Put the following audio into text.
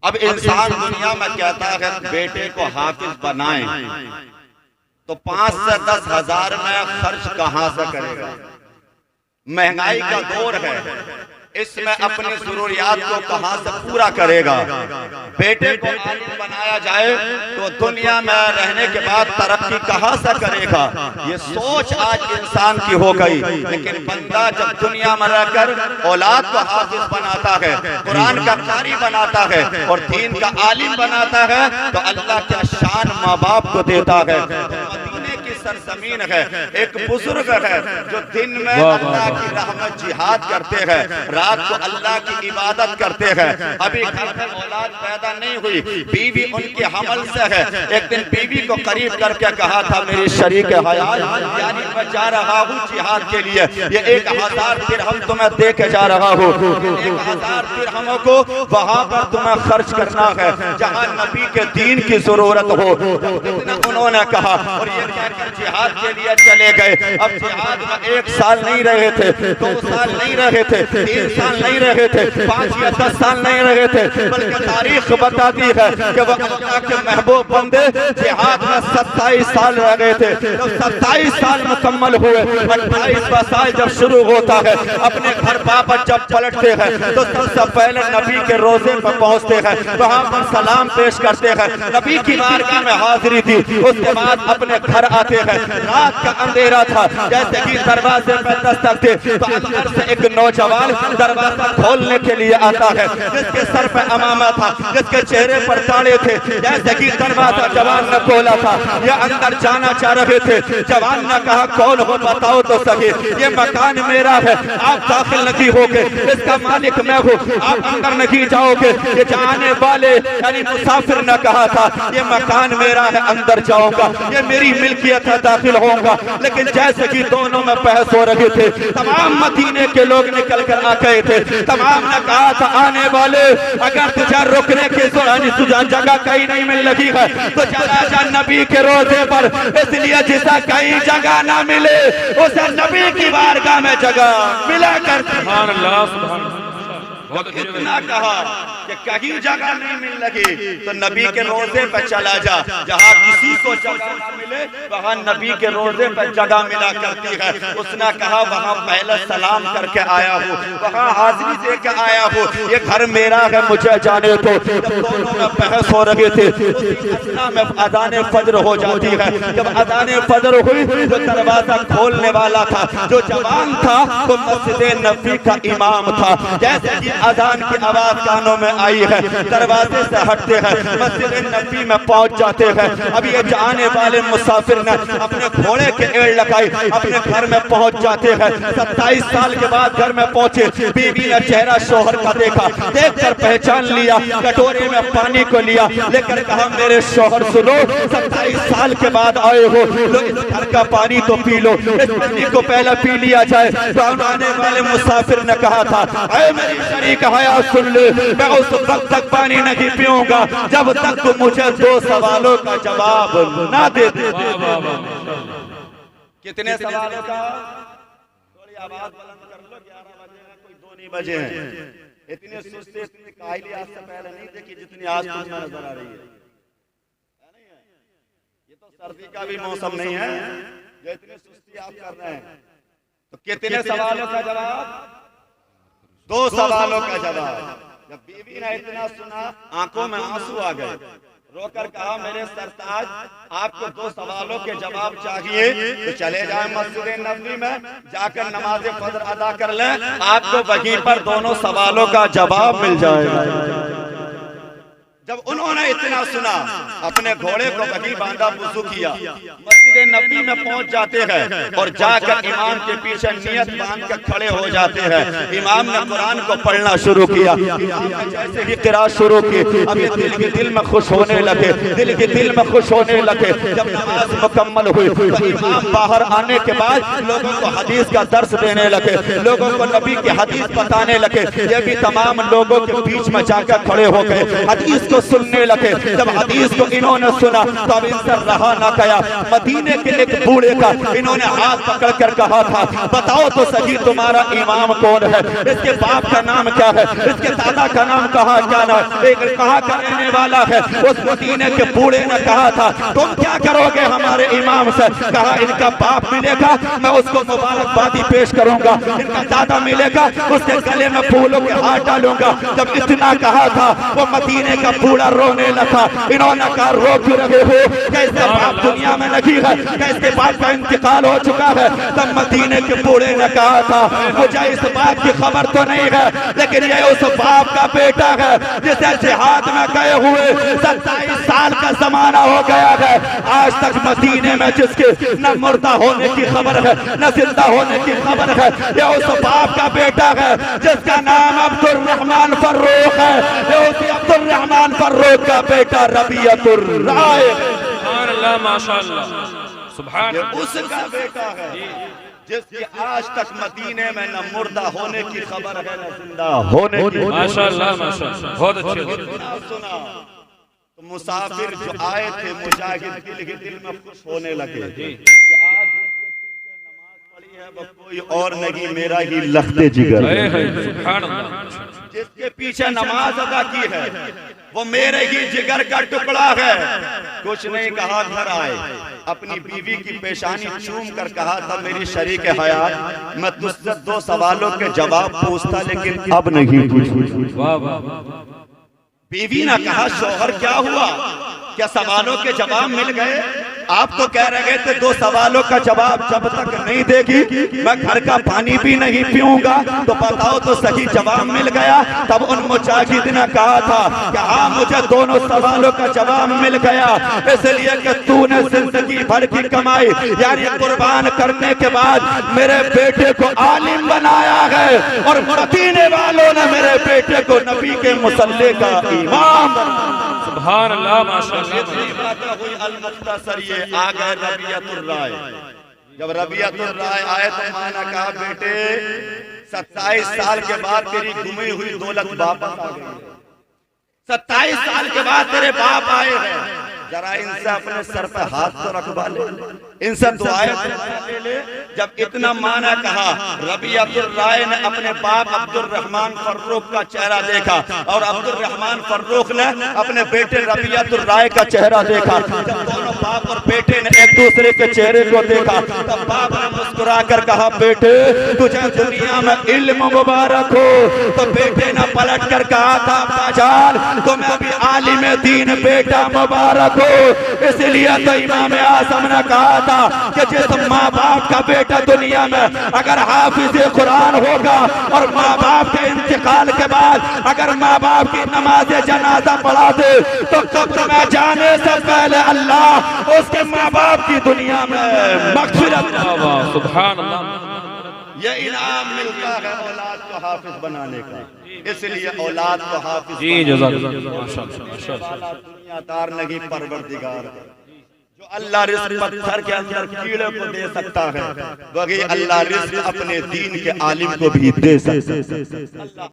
अब इंसान दुनिया में कहता है बेटे को हाफिज बनाएं तो 5 से 10 हजार में खर्च कहां से करेगा? महंगाई का दौर है, इसमें अपनी जरूरियात को कहां से पूरा करेगा? बेटे को आलिम बनाया जाए तो दुनिया में रहने के बाद तरक्की कहां से करेगा? ये सोच आज इंसान की हो गई। लेकिन बंदा जब दुनिया में रहकर औलाद को हाफिज बनाता है, कुरान का कारी बनाता है और दीन का आलिम बनाता है तो अल्लाह क्या शान माँ बाप को देता है। मदीने की सरजमीन है, एक बुजुर्ग है जो दिन में अल्लाह की राह में जिहाद करते हैं, रात को अल्लाह की इबादत करते हैं। अभी घर में औलाद पैदा नहीं हुई, बीवी उनके हमल से है। एक दिन बीवी को करीब करके कहा था मेरी शरीक हयात, यानी मैं जा रहा हूँ जिहाद के लिए, ये 1000 दिरहम तुम्हें दे के जा रहा हूँ, 1000 दिरहमों को वहाँ पर तुम्हें खर्च करना है जहाँ नबी के दीन की जरूरत हो। उन्होंने कहा और ये कहकर जिहाद के लिए चले गए। अब जिहाद में 1 साल नहीं रहे थे, 2 साल नहीं रहे थे, 3 साल नहीं रहे थे, 5 या 10 साल नहीं रहे थे, बल्कि तारीख बताती है कि वह अल्लाह के महबूब बंदे जिहाद में 27 साल रह गए थे। तो 27 साल मुकम्मल हुए, 28वां साल जब शुरू होता है, अपने घर वापस जब पलटते हैं तो सबसे पहले नबी के रोजे पर पहुंचते हैं, वहां पर सलाम पेश करते हैं, नबी की बारगाह में हाजिरी थी। उसके बाद अपने घर आते हैं, रात का अंधेरा था, जैसे कि दरवाजे पर दस्तक थे तो अंदर से एक नौजवान दरवाजा खोलने के लिए आता है, जिसके सर पे अमामा था, जिसके चेहरे पर ताले थे। जैसे कि दरवाजा जवान ने खोला था, ये अंदर जाना चाह रहे थे। जवान ने कहा कौन हो बताओ तो सही, ये मकान मेरा है, आप दाखिल नहीं होगे, इसका मालिक मैं हूँ, आप अंदर नहीं जाओगे। ये जाने वाले यानी मुसाफिर ने कहा था ये मकान मेरा है, अंदर जाऊंगा, ये मेरी मिल्कियत है, दाखिल होऊंगा। लेकिन जैसे कि दोनों में बहस हो रहे थे, तमाम मदीने के लोग निकल कर आ गए थे। तमाम ने कहा था आने वाले अगर तुझे रुकने की तुझे जगह कहीं नहीं मिल रही है तो चला जा नबी के रोजे पर, इसलिए जिसे कहीं जगह ना मिले उसे नबी की बारगाह में जगह मिला कर। सुभान अल्लाह, सुभान अल्लाह। इतना कहा कि कहीं जगह नहीं मिल लगी तो नबी के रोजे पर चला जा, जहाँ किसी को जगह न मिले वहाँ नबी के रोजे पर जगह मिला करती है। उसने कहा वहाँ पहले सलाम करके आया हूँ, वहाँ हाजिरी दे के आया हूँ, ये घर मेरा है, मुझे जाने दो। जब दोनों में बहस हो रही थी में अदाने फजर हो जाती है। जब अदाने फजर हुई तो दरवाजा खोलने वाला था जो जवान था वो मस्जिद नबी का इमाम था। जैसे कि अजान की आवाज कानों में आई है, दरवाजे से हटते हैं, मस्जिद नबी में पहुंच जाते हैं। अब ये जाने वाले मुसाफिर ने अपने घोड़े के एड़ लगाई, अपने घर में पहुंच जाते हैं। 27 साल के बाद घर में पहुंचे, बीवी ने चेहरा शोहर का देखा, देखकर पहचान लिया, कटोरे में पानी को लिया, लेकर कहा मेरे शोहर सुनो, 27 साल के बाद आए हो, लो इस घर का पानी तो पी लो, इस पानी को पहले पी लिया जाए। तो आने वाले मुसाफिर ने कहा था ऐ मेरी शरीक हयात सुन ले, मैं उस वक्त तक पानी नहीं पीऊंगा जब तक तुम मुझे 2 सवालों का जवाब ना दे दे। कितने सवालों का? थोड़ी आवाज बुलंद कर लो, 11 बजे हैं, कोई 2 नहीं बजे हैं। इतनी सुस्ती इतनी कायली आज से पहले नहीं देखी जितनी आज तुम्हें नजर आ रही है। ये तो सर्दी का भी मौसम नहीं है जो इतनी सुस्ती आप कर रहे हैं। तो कितने सवालों का जवाब? 2 सवालों का जवाब। जब बीवी ने इतना सुना आंखों में आंसू आ गए, रोकर कहा मेरे सरताज आपको 2 सवालों के जवाब चाहिए तो चले जाए मस्जिद नबवी में जाकर नमाज फजर अदा कर लें, आपको वहीं पर दोनों सवालों का जवाब मिल जाएगा। जब उन्होंने इतना सुना अपने घोड़े को वहीं बांधा, वुज़ू किया, मस्जिद नबी में पहुंच जाते हैं और जाकर इमाम के पीछे नियत बांध कर खड़े हो जाते हैं। इमाम ने कुरान को पढ़ना शुरू किया, जैसे ही किरात शुरू की अब ये दिल में खुश होने लगे, दिल में खुश होने लगे। जब नमाज मुकम्मल हुई तो इमाम बाहर आने के बाद लोगों को हदीस का दर्स देने लगे, लोगों को नबी की हदीस बताने लगे। ये भी तमाम लोगों के बीच में जाकर खड़े हो गए, हदीस को सुनने लगे। जब हदीस को इन्होंने सुना तो अब इनसे रहा न गया। मदीने के एक बूढ़े का इन्होंने हाथ पकड़ कर कहा था, बताओ तो सही तुम्हारा इमाम कौन है, इसके बाप का नाम क्या है, इसके दादा का नाम क्या नाम, एक कहा का रहने वाला है। उस मदीने के बूढ़े ने कहा था, तुम क्या करोगे हमारे इमाम से? कहा, इनका बाप मिलेगा मैं उसको मुबारकबादी पेश करूंगा, इनका दादा मिलेगा उसके गले में फूलों के हाथ डालूंगा। जब इतना कहा था वो मदीने का बूढ़ा रोने लगा। इन्होंने कहा, रो क्यों रहे हो, क्या इसका बाप दुनिया में नहीं है, क्या इसके बाप का इंतकाल हो चुका है? तब मदीने के बूढ़े ने कहा था, मुझे इस बात की खबर तो नहीं है, लेकिन ये उस बाप का बेटा है जिसे जिहाद में गए हुए 27 साल का जमाना हो गया है। आज तक मदीने में जिसके न मुर्दा होने की खबर है न जिंदा होने की खबर है, ये उस बाप का बेटा है जिसका नाम अब्दुल रहमान फर्रुख है। ये उसी अब्दुल रहमान फर्रुख का बेटा रबियतुर राय, माशाअल्लाह, सुभान अल्लाह, उसका बेटा है जिसकी आज तक मदीने में न मुर्दा होने की खबर है न जिंदा होने की। माशाअल्लाह माशाअल्लाह, बहुत अच्छे। सुना तो मुसाफिर जो आए थे मुजाहिद दिल में खुश होने लगे कि आज नमाज पढ़ी है वो कोई और नहीं, मेरा ही लख्ते जिगर, सुभान अल्लाह, जिसके पीछे नमाज अदा की है वो मेरे ही जिगर का टुकड़ा है। कुछ नहीं कहा, घर आए, अपनी बीवी की पेशानी चूम कर कहा था, मेरी शरीक हयात मैं तुझसे 2 सवालों के जवाब पूछता लेकिन अब नहीं पूछूंगा। बीवी ने कहा, शौहर क्या हुआ, क्या सवालों के जवाब मिल गए? आप तो कह रहे थे 2 सवालों का जवाब जब तक नहीं देगी मैं घर का पानी भी नहीं पीऊंगा, तो बताओ तो सही जवाब मिल गया। तब उन मुजाहिद ने कहा था कि हाँ, मुझे दोनों सवालों का जवाब मिल गया, इसलिए कि तूने जिंदगी भर की कमाई यानी कुर्बान करने के बाद मेरे बेटे को आलिम बनाया है और मदीने वालों ने मेरे बेटे को नबी के मुसल्ले का इमाम। सुभान अल्लाह, माशाअल्लाह। हुई अल-मुख्तसर, ये आ गए रबियतुर राय। जब रबियतुर राय आए तो मां ने कहा, बेटे 27 साल के बाद तेरी गुमी हुई दौलत वापस आ गई, 27 साल के बाद तेरे बाप आए हैं, जरा इनसे अपने सर पे हाथ तो रखवा ले, इनसे दुआएं ले ले। जब इतना माना कहा, रबियतुर राय ने अपने बाप अब्दुल रहमान फर्रुख का चेहरा देखा और अब्दुल रहमान फर्रुख ने अपने बेटे रबियतुर राय का चेहरा देखा। जब दोनों बाप और बेटे ने एक दूसरे के चेहरे को देखा तब बाप ने मुस्कुरा कर कहा, बेटे तुझे दुनिया में इल्म मुबारक हो। तो बेटे ने पलट कर कहा था, बाजान तुम्हें अभी आलिम दीन बेटा मुबारक हो। इसलिए तो इमाम आज़म ने कहा था कि जिस माँ बाप का बेटा दुनिया में अगर हाफिज कुरान होगा और माँ बाप के इंतकाल के बाद अगर माँ बाप की नमाज जनाजा पढ़ा दे तो कब्र में जाने से पहले अल्लाह उसके माँ बाप की दुनिया में मग़फ़िरत, सुभान अल्लाह, ये इनाम मिलता है औलाद को हाफिज बनाने का। इसलिए औलाद को हाफिज जी जज़ाकल्लाह, माशाअल्लाह, दुनियादार नहीं परवरदिगार है। जो अल्लाह रिज़्क़ पत्थर के अंदर कीड़े को दे सकता है वही अल्लाह रिज़्क़ अपने दीन के आलिम को भी दे सकता है।